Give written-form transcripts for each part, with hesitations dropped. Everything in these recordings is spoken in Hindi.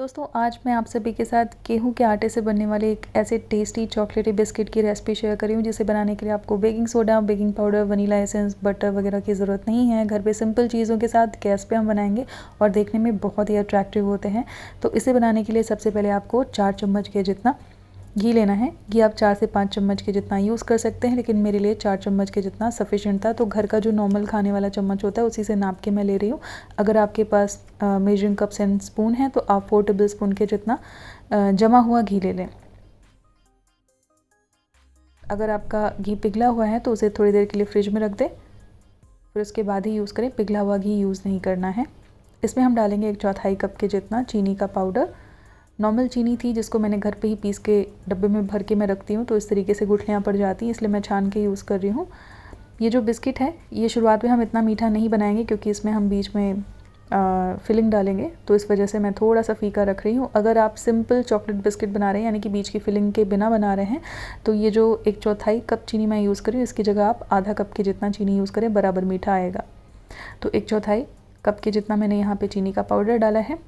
दोस्तों आज मैं आप सभी के साथ गेहूं के आटे से बनने वाले एक ऐसे टेस्टी चॉकलेटी बिस्किट की रेसिपी शेयर करी हूँ जिसे बनाने के लिए आपको baking soda, baking powder, vanilla essence, butter वगैरह की ज़रूरत नहीं है। घर पे सिंपल चीज़ों के साथ गैस पे हम बनाएंगे और देखने में बहुत ही अट्रैक्टिव होते हैं। तो इसे बनाने के लिए सबसे पहले आपको 4 चम्मच के जितना घी लेना है। घी आप 4 से 5 चम्मच के जितना यूज़ कर सकते हैं, लेकिन मेरे लिए 4 चम्मच के जितना सफिशिएंट था। तो घर का जो नॉर्मल खाने वाला चम्मच होता है उसी से नाप के मैं ले रही हूँ। अगर आपके पास मेजरिंग कप्स एंड स्पून है तो आप 4 टेबल स्पून के जितना जमा हुआ घी ले लें। अगर आपका घी पिघला हुआ है तो उसे थोड़ी देर के लिए फ्रिज में रख दें, फिर उसके बाद ही यूज़ करें। पिघला हुआ घी यूज़ नहीं करना है। इसमें हम डालेंगे 1/4 कप के जितना चीनी का पाउडर। नॉर्मल चीनी थी जिसको मैंने घर पे ही पीस के डब्बे में भर के मैं रखती हूँ, तो इस तरीके से गुठलियाँ पड़ जाती हैं, इसलिए मैं छान के यूज़ कर रही हूँ। ये जो बिस्किट है ये शुरुआत में हम इतना मीठा नहीं बनाएंगे क्योंकि इसमें हम बीच में फिलिंग डालेंगे, तो इस वजह से मैं थोड़ा सा फीका रख रही हूँ। अगर आप सिंपल चॉकलेट बिस्किट बना रहे हैं यानी कि बीच की फिलिंग के बिना बना रहे हैं तो ये जो 1/4 कप चीनी मैं यूज़ कर रही हूँ इसकी जगह आप आधा कप के जितना चीनी यूज़ करें, बराबर मीठा आएगा। तो 1/4 कप के जितना मैंने यहाँ पे चीनी का पाउडर डाला है।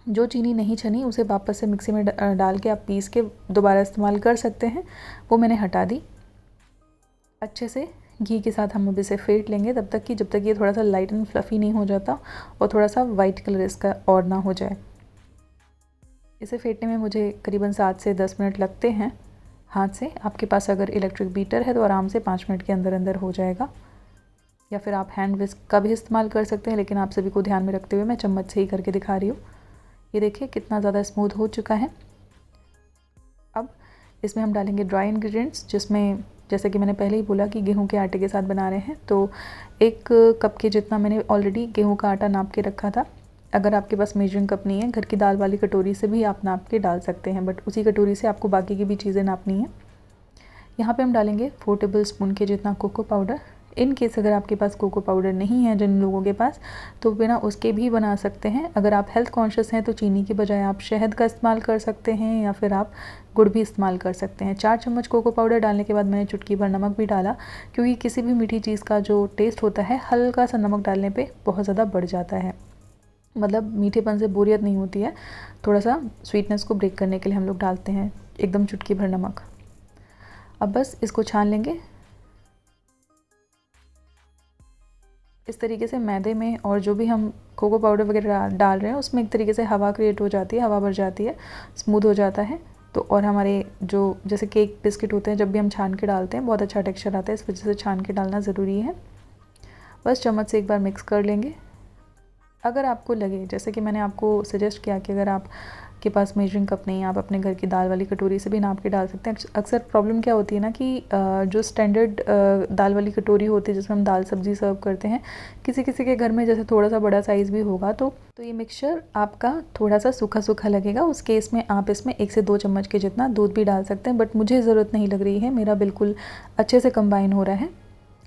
जो चीनी नहीं छनी उसे वापस से मिक्सी में डाल के आप पीस के दोबारा इस्तेमाल कर सकते हैं, वो मैंने हटा दी। अच्छे से घी के साथ हम अब इसे फेंट लेंगे जब तक ये थोड़ा सा लाइट एंड फ्लफ़ी नहीं हो जाता और थोड़ा सा वाइट कलर इसका और ना हो जाए। इसे फेंटने में मुझे करीबन 7 से 10 मिनट लगते हैं हाथ से। आपके पास अगर इलेक्ट्रिक बीटर है तो आराम से 5 मिनट के अंदर अंदर हो जाएगा, या फिर आप हैंड विस्क का भी इस्तेमाल कर सकते हैं, लेकिन आप सभी को ध्यान में रखते हुए मैं चम्मच से ही करके दिखा रही हूँ। ये देखिए कितना ज़्यादा स्मूथ हो चुका है। अब इसमें हम डालेंगे ड्राई इंग्रेडिएंट्स, जिसमें जैसे कि मैंने पहले ही बोला कि गेहूं के आटे के साथ बना रहे हैं, तो 1 कप के जितना मैंने ऑलरेडी गेहूं का आटा नाप के रखा था। अगर आपके पास मेजरिंग कप नहीं है, घर की दाल वाली कटोरी से भी आप नाप के डाल सकते हैं, बट उसी कटोरी से आपको बाकी की भी चीज़ें नापनी है। यहाँ पे हम डालेंगे 4 टेबल स्पून के जितना कोको पाउडर। इन केस अगर आपके पास कोको पाउडर नहीं है, जिन लोगों के पास, तो बिना उसके भी बना सकते हैं। अगर आप हेल्थ कॉन्शियस हैं तो चीनी के बजाय आप शहद का इस्तेमाल कर सकते हैं, या फिर आप गुड़ भी इस्तेमाल कर सकते हैं। 4 चम्मच कोको पाउडर डालने के बाद मैंने चुटकी भर नमक भी डाला, क्योंकि किसी भी मीठी चीज़ का जो टेस्ट होता है हल्का सा नमक डालने पर बहुत ज़्यादा बढ़ जाता है। मतलब मीठेपन से बोरियत नहीं होती है, थोड़ा सा स्वीटनेस को ब्रेक करने के लिए हम लोग डालते हैं एकदम चुटकी भर नमक। अब बस इसको छान लेंगे। इस तरीके से मैदे में और जो भी हम कोको पाउडर वगैरह डाल रहे हैं उसमें एक तरीके से हवा क्रिएट हो जाती है, हवा भर जाती है, स्मूथ हो जाता है। तो और हमारे जो जैसे केक बिस्किट होते हैं, जब भी हम छान के डालते हैं बहुत अच्छा टेक्सचर आता है, इस वजह से छान के डालना ज़रूरी है। बस चम्मच से एक बार मिक्स कर लेंगे। अगर आपको लगे, जैसे कि मैंने आपको सजेस्ट किया कि अगर आप के पास मेजरिंग कप नहीं है, आप अपने घर की दाल वाली कटोरी से भी नाप के डाल सकते हैं। अक्सर प्रॉब्लम क्या होती है ना कि जो स्टैंडर्ड दाल वाली कटोरी होती है जिसमें हम दाल सब्ज़ी सर्व करते हैं, किसी किसी के घर में जैसे थोड़ा सा बड़ा साइज़ भी होगा तो ये मिक्सचर आपका थोड़ा सा सूखा सूखा लगेगा। उस केस में आप इसमें 1 से 2 चम्मच के जितना दूध भी डाल सकते हैं, बट मुझे ज़रूरत नहीं लग रही है, मेरा बिल्कुल अच्छे से कंबाइन हो रहा है।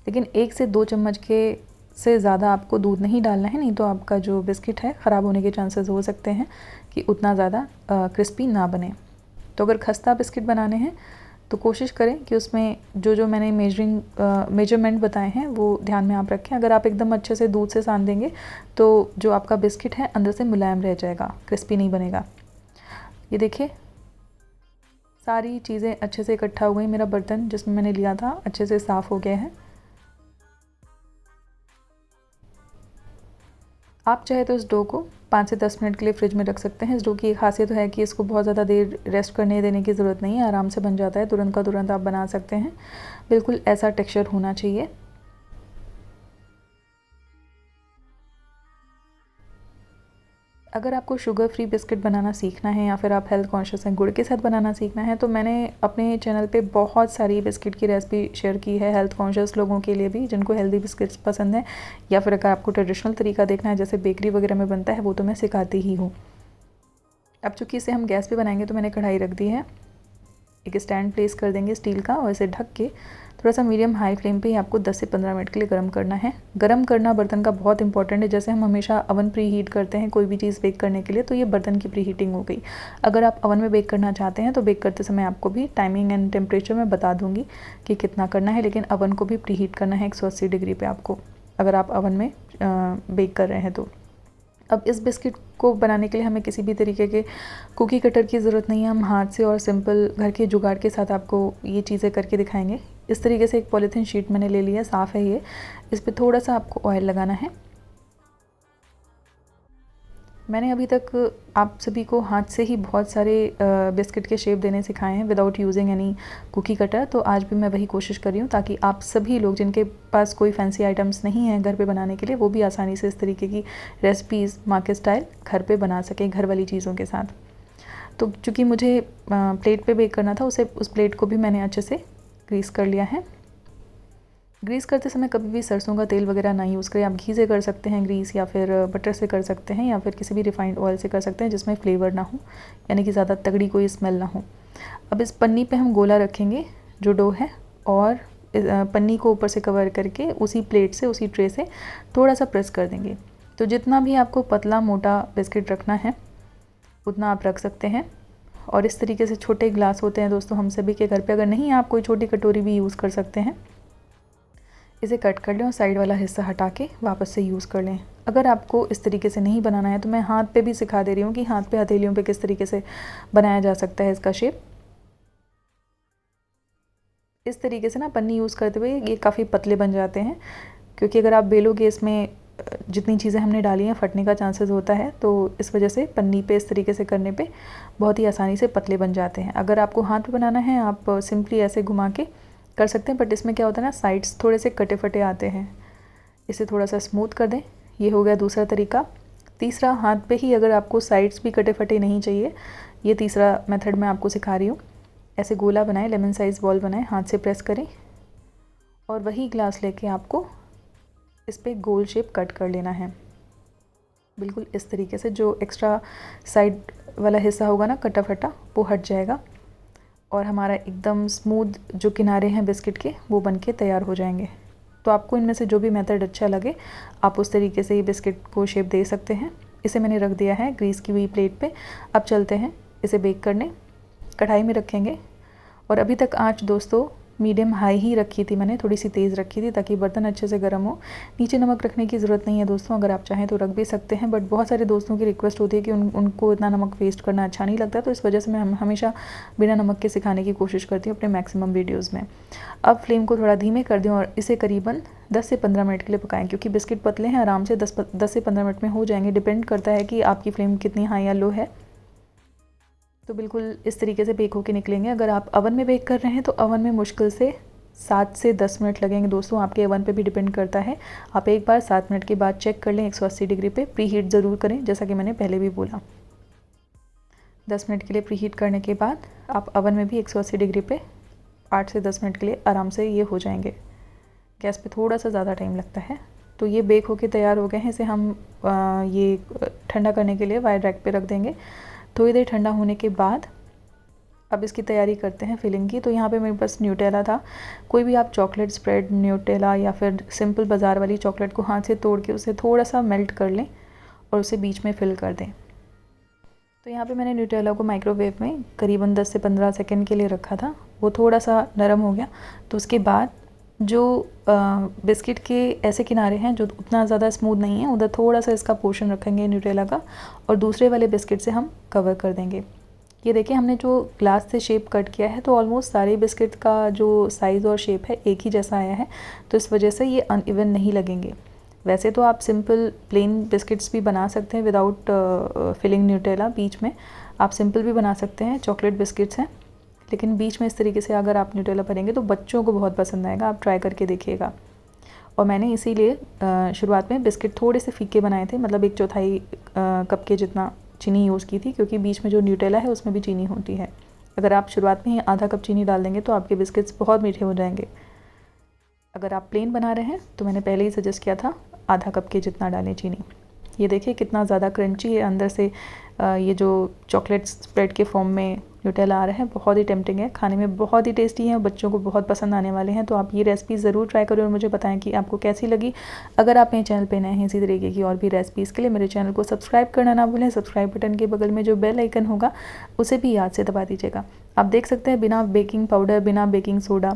लेकिन 1 से 2 चम्मच के से ज़्यादा आपको दूध नहीं डालना है, नहीं तो आपका जो बिस्किट है ख़राब होने के चांसेस हो सकते हैं कि उतना ज़्यादा क्रिस्पी ना बने। तो अगर खस्ता बिस्किट बनाने हैं तो कोशिश करें कि उसमें जो मैंने मेजरमेंट बताए हैं वो ध्यान में आप रखें। अगर आप एकदम अच्छे से दूध से सान देंगे तो जो आपका बिस्किट है अंदर से मुलायम रह जाएगा, क्रिस्पी नहीं बनेगा। ये देखिए सारी चीज़ें अच्छे से इकट्ठा हो गई। मेरा बर्तन जिसमें मैंने लिया था अच्छे से साफ़ हो गया है। आप चाहे तो इस डो को 5 से 10 मिनट के लिए फ्रिज में रख सकते हैं। इस डो की एक खासियत है कि इसको बहुत ज़्यादा देर रेस्ट करने देने की ज़रूरत नहीं है, आराम से बन जाता है, तुरंत का तुरंत आप बना सकते हैं। बिल्कुल ऐसा टेक्सचर होना चाहिए। अगर आपको शुगर फ्री बिस्किट बनाना सीखना है या फिर आप हेल्थ कॉन्शियस हैं, गुड़ के साथ बनाना सीखना है, तो मैंने अपने चैनल पे बहुत सारी बिस्किट की रेसिपी शेयर की है हेल्थ कॉन्शियस लोगों के लिए भी, जिनको हेल्दी बिस्किट्स पसंद है, या फिर अगर आपको ट्रेडिशनल तरीका देखना है जैसे बेकरी वगैरह में बनता है, वो तो मैं सिखाती ही हूँ। अब चूँकि इसे हम गैस पे बनाएंगे तो मैंने कढ़ाई रख दी है। एक स्टैंड प्लेस कर देंगे स्टील का और इसे ढक के थोड़ा सा मीडियम हाई फ्लेम पे ही आपको 10 से 15 मिनट के लिए गर्म करना है। गर्म करना बर्तन का बहुत इंपॉर्टेंट है। जैसे हम हमेशा अवन प्री हीट करते हैं कोई भी चीज़ बेक करने के लिए, तो ये बर्तन की प्री हीटिंग हो गई। अगर आप अवन में बेक करना चाहते हैं तो बेक करते समय आपको भी टाइमिंग एंड टेम्परेचर मैं बता दूँगी कि कितना करना है, लेकिन अवन को भी प्री हीट करना है 180 डिग्री पर आपको, अगर आप अवन में बेक कर रहे हैं तो। अब इस बिस्किट को बनाने के लिए हमें किसी भी तरीके के कुकी कटर की ज़रूरत नहीं है। हम हाथ से और सिंपल घर के जुगाड़ के साथ आपको ये चीज़ें करके दिखाएंगे। इस तरीके से एक पॉलीथीन शीट मैंने ले लिया, साफ़ है ये। इस पर थोड़ा सा आपको ऑयल लगाना है। मैंने अभी तक आप सभी को हाथ से ही बहुत सारे बिस्किट के शेप देने सिखाए हैं without using any cookie cutter. तो आज भी मैं वही कोशिश कर रही हूँ ताकि आप सभी लोग जिनके पास कोई फैंसी आइटम्स नहीं हैं घर पे बनाने के लिए, वो भी आसानी से इस तरीके की रेसिपीज़ माँ के स्टाइल घर पे बना सकें घर वाली चीज़ों के साथ। तो चूँकि मुझे प्लेट पे बेक करना था, उस प्लेट को भी मैंने अच्छे से ग्रीस कर लिया है। ग्रीस करते समय कभी भी सरसों का तेल वगैरह ना यूज़ करें। आप घी से कर सकते हैं ग्रीस, या फिर बटर से कर सकते हैं, या फिर किसी भी रिफाइंड ऑयल से कर सकते हैं जिसमें फ्लेवर ना हो, यानी कि ज़्यादा तगड़ी कोई स्मेल ना हो। अब इस पन्नी पे हम गोला रखेंगे जो डो है, और पन्नी को ऊपर से कवर करके उसी प्लेट से, उसी ट्रे से थोड़ा सा प्रेस कर देंगे। तो जितना भी आपको पतला मोटा बिस्किट रखना है उतना आप रख सकते हैं। और इस तरीके से छोटे ग्लास होते हैं दोस्तों हम सभी के घर पे, अगर नहीं आप कोई छोटी कटोरी भी यूज़ कर सकते हैं। इसे कट कर लें और साइड वाला हिस्सा हटा के वापस से यूज़ कर लें। अगर आपको इस तरीके से नहीं बनाना है तो मैं हाथ पे भी सिखा दे रही हूँ कि हाथ पे हथेलियों पे किस तरीके से बनाया जा सकता है इसका शेप। इस तरीके से ना पन्नी यूज़ करते हुए ये काफ़ी पतले बन जाते हैं, क्योंकि अगर आप बेलोगे इसमें जितनी चीज़ें हमने डाली हैं फटने का चांसेस होता है। तो इस वजह से पन्नी पे इस तरीके से करने पे बहुत ही आसानी से पतले बन जाते हैं। अगर आपको हाथ पे बनाना है आप सिंपली ऐसे घुमा के कर सकते हैं, बट इसमें क्या होता है ना, साइड्स थोड़े से कटे फटे आते हैं। इसे थोड़ा सा स्मूथ कर दें। ये हो गया दूसरा तरीका। तीसरा, हाथ पे ही अगर आपको साइड्स भी कटे फटे नहीं चाहिए, ये तीसरा मेथड मैं आपको सिखा रही हूँ। ऐसे गोला बनाएं, लेमन साइज़ बॉल बनाएं, हाथ से प्रेस करें और वही ग्लास लेके आपको इस पर गोल शेप कट कर लेना है। बिल्कुल इस तरीके से जो एक्स्ट्रा साइड वाला हिस्सा होगा ना कटा फटा, वो हट जाएगा और हमारा एकदम स्मूथ जो किनारे हैं बिस्किट के वो बनके तैयार हो जाएंगे। तो आपको इनमें से जो भी मेथड अच्छा लगे आप उस तरीके से ये बिस्किट को शेप दे सकते हैं। इसे मैंने रख दिया है ग्रीस की हुई प्लेट पे। अब चलते हैं इसे बेक करने। कढ़ाई में रखेंगे और अभी तक आंच दोस्तों मीडियम हाई ही रखी थी मैंने, थोड़ी सी तेज़ रखी थी ताकि बर्तन अच्छे से गर्म हो। नीचे नमक रखने की ज़रूरत नहीं है दोस्तों, अगर आप चाहें तो रख भी सकते हैं, बट बहुत सारे दोस्तों की रिक्वेस्ट होती है कि उनको इतना नमक वेस्ट करना अच्छा नहीं लगता, तो इस वजह से मैं हमेशा बिना नमक के सिखाने की कोशिश करती हूँ अपने मैक्सिमम वीडियोज़ में। अब फ्लेम को थोड़ा धीमे कर दें और इसे करीबन 10 से 15 मिनट के लिए पकाएं, क्योंकि बिस्किट पतले हैं, आराम से 10 से 15 मिनट में हो जाएंगे। डिपेंड करता है कि आपकी फ्लेम कितनी हाई या लो है। तो बिल्कुल इस तरीके से बेक होके निकलेंगे। अगर आप अवन में बेक कर रहे हैं तो अवन में मुश्किल से 7 से 10 मिनट लगेंगे दोस्तों, आपके अवन पे भी डिपेंड करता है। आप एक बार 7 मिनट के बाद चेक कर लें 180 डिग्री पे। प्री हीट ज़रूर करें, जैसा कि मैंने पहले भी बोला। 10 मिनट के लिए प्री हीट करने के बाद आप अवन में भी 180 डिग्री पे 8 से 10 मिनट के लिए आराम से ये हो जाएंगे। गैस पे थोड़ा सा ज़्यादा टाइम लगता है। तो ये बेक होके तैयार हो गए हैं। इसे हम ये ठंडा करने के लिए वायर रैक पे रख देंगे। थोड़ी देर ठंडा होने के बाद अब इसकी तैयारी करते हैं फिलिंग की। तो यहाँ पे मेरे पास न्यूटेला था। कोई भी आप चॉकलेट स्प्रेड, न्यूटेला या फिर सिंपल बाज़ार वाली चॉकलेट को हाथ से तोड़ के उसे थोड़ा सा मेल्ट कर लें और उसे बीच में फिल कर दें। तो यहाँ पे मैंने न्यूटेला को माइक्रोवेव में करीबन 10 से 15 सेकंड के लिए रखा था। वो थोड़ा सा नरम हो गया। तो उसके बाद जो बिस्किट के ऐसे किनारे हैं जो उतना ज़्यादा स्मूथ नहीं है, उधर थोड़ा सा इसका पोर्शन रखेंगे न्यूटेला का और दूसरे वाले बिस्किट से हम कवर कर देंगे। ये देखिए हमने जो ग्लास से शेप कट किया है तो ऑलमोस्ट सारे बिस्किट का जो साइज़ और शेप है एक ही जैसा आया है, तो इस वजह से ये अनइवन नहीं लगेंगे। वैसे तो आप सिंपल प्लेन बिस्किट्स भी बना सकते हैं विदाउट फिलिंग न्यूटेला। बीच में आप सिंपल भी बना सकते हैं, चॉकलेट बिस्किट्स हैं, लेकिन बीच में इस तरीके से अगर आप न्यूटेला भरेंगे तो बच्चों को बहुत पसंद आएगा। आप ट्राई करके देखिएगा। और मैंने इसीलिए शुरुआत में बिस्किट थोड़े से फीके बनाए थे, मतलब 1/4 कप के जितना चीनी यूज़ की थी, क्योंकि बीच में जो न्यूटेला है उसमें भी चीनी होती है। अगर आप शुरुआत में ही आधा कप चीनी डाल देंगे तो आपके बिस्किट्स बहुत मीठे हो जाएंगे। अगर आप प्लेन बना रहे हैं तो मैंने पहले ही सजेस्ट किया था आधा कप के जितना डालें चीनी। ये देखिए कितना ज़्यादा क्रंची है अंदर से। ये जो चॉकलेट स्प्रेड के फॉर्म में न्यूटेला आ रहा है बहुत ही टेम्पटिंग है, खाने में बहुत ही टेस्टी है और बच्चों को बहुत पसंद आने वाले हैं। तो आप ये रेसिपी ज़रूर ट्राई करें और मुझे बताएं कि आपको कैसी लगी। अगर आप मेरे चैनल पे नए हैं इसी तरीके की और भी रेसिपीज़ के लिए मेरे चैनल को सब्सक्राइब करना ना भूलें। सब्सक्राइब बटन के बगल में जो बेल आइकन होगा उसे भी याद से दबा दीजिएगा। आप देख सकते हैं बिना बेकिंग पाउडर, बिना बेकिंग सोडा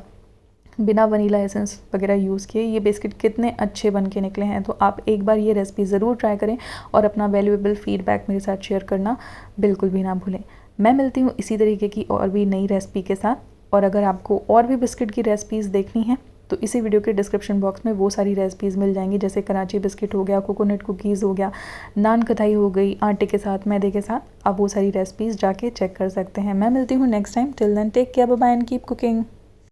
बिना वनीला एसेंस वगैरह यूज़ किए ये बिस्किट कितने अच्छे बन के निकले हैं। तो आप एक बार ये रेसिपी ज़रूर ट्राई करें और अपना वैल्यूएबल फीडबैक मेरे साथ शेयर करना बिल्कुल भी ना भूलें। मैं मिलती हूँ इसी तरीके की और भी नई रेसिपी के साथ। और अगर आपको और भी बिस्किट की रेसिपीज़ देखनी हैं तो इसी वीडियो के डिस्क्रिप्शन बॉक्स में वो सारी रेसिपीज़ मिल जाएंगी, जैसे कराची बिस्किट हो गया, कोकोनट कुकीज़ हो गया, नान कथाई हो गई, आटे के साथ, मैदे के साथ। आप वो सारी रेसिपीज़ जाके चेक कर सकते हैं। मैं मिलती हूँ next time. Till then take care, bye bye and keep cooking.